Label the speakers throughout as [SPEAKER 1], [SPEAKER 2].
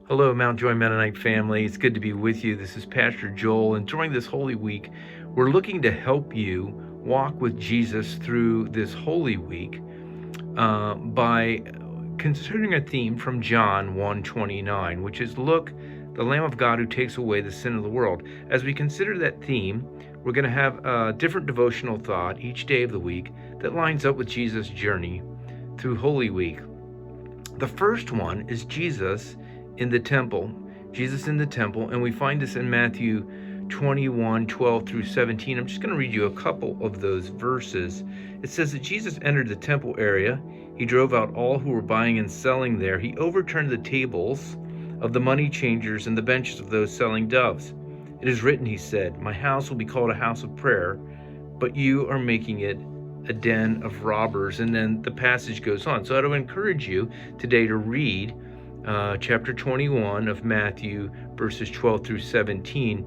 [SPEAKER 1] Hello, Mount Joy Mennonite family. It's good to be with you. This is Pastor Joel, and during this Holy Week, we're looking to help you walk with Jesus through this Holy Week by considering a theme from John 1:29, which is, "Look, the Lamb of God who takes away the sin of the world." As we consider that theme, we're going to have a different devotional thought each day of the week that lines up with Jesus' journey through Holy Week. The first one is Jesus in the temple. Jesus in the temple, and we find this in Matthew 21:12 through 17. I'm just going to read you a couple of those verses. It says that Jesus entered the temple area. He drove out all who were buying and selling there. He overturned the tables of the money changers and the benches of those selling doves. "It is written," he said, "My house will be called a house of prayer, but you are making it a den of robbers." And then the passage goes on. So I would encourage you today to read chapter 21 of Matthew, verses 12 through 17.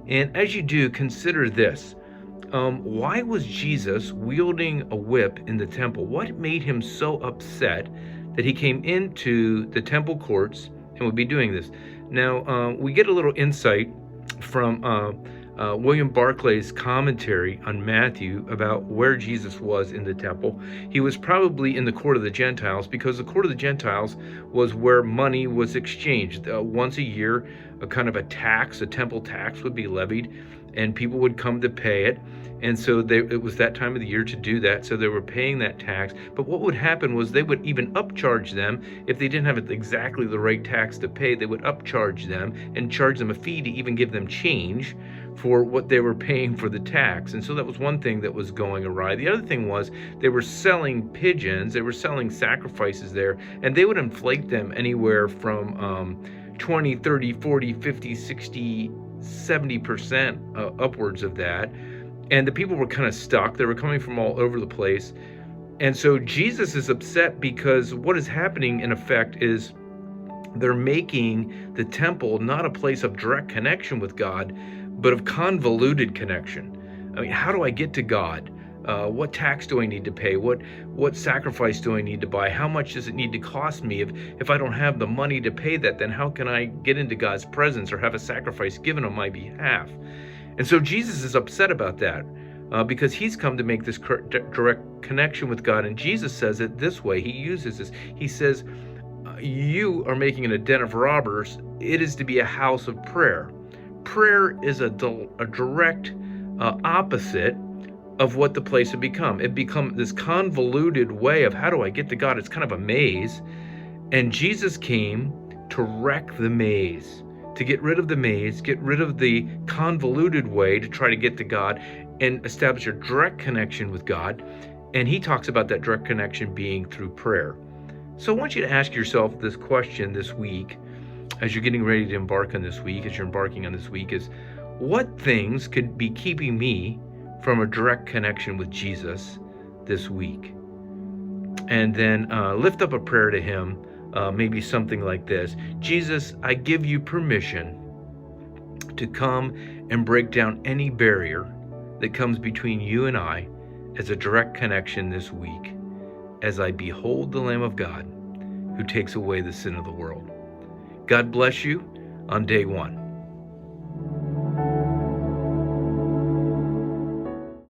[SPEAKER 1] And as you do, consider this. Why was Jesus wielding a whip in the temple? What made him so upset that he came into the temple courts and would be doing this? Now, we get a little insight from William Barclay's commentary on Matthew about where Jesus was in the temple. He was probably in the court of the Gentiles, because the court of the Gentiles was where money was exchanged. Once a year, a kind of a temple tax would be levied, and people would come to pay it. And so it was that time of the year to do that, so they were paying that tax. But what would happen was they would even upcharge them. If they didn't have exactly the right tax to pay, they would upcharge them and charge them a fee to even give them change for what they were paying for the tax. And so that was one thing that was going awry. The other thing was they were selling pigeons, they were selling sacrifices there, and they would inflate them anywhere from 20, 30, 40, 50, 60, 70% upwards of that. And the people were kind of stuck. They were coming from all over the place. And so Jesus is upset because what is happening, in effect, is they're making the temple not a place of direct connection with God, but of convoluted connection. I mean, how do I get to God? What tax do I need to pay? What sacrifice do I need to buy? How much does it need to cost me? If I don't have the money to pay that, then how can I get into God's presence or have a sacrifice given on my behalf? And so Jesus is upset about that because he's come to make this direct connection with God. And Jesus says it this way. He uses this. He says, "You are making it a den of robbers. It is to be a house of prayer." Prayer is a direct opposite of what the place had become. It become this convoluted way of, how do I get to God? It's kind of a maze. And Jesus came to wreck the maze, to get rid of the maze, get rid of the convoluted way to try to get to God and establish a direct connection with God. And he talks about that direct connection being through prayer. So I want you to ask yourself this question this week, as you're getting ready to embark on this week, as you're embarking on this week, is what things could be keeping me from a direct connection with Jesus this week? And then lift up a prayer to him, maybe something like this: "Jesus, I give you permission to come and break down any barrier that comes between you and I as a direct connection this week, as I behold the Lamb of God who takes away the sin of the world." God bless you on day one.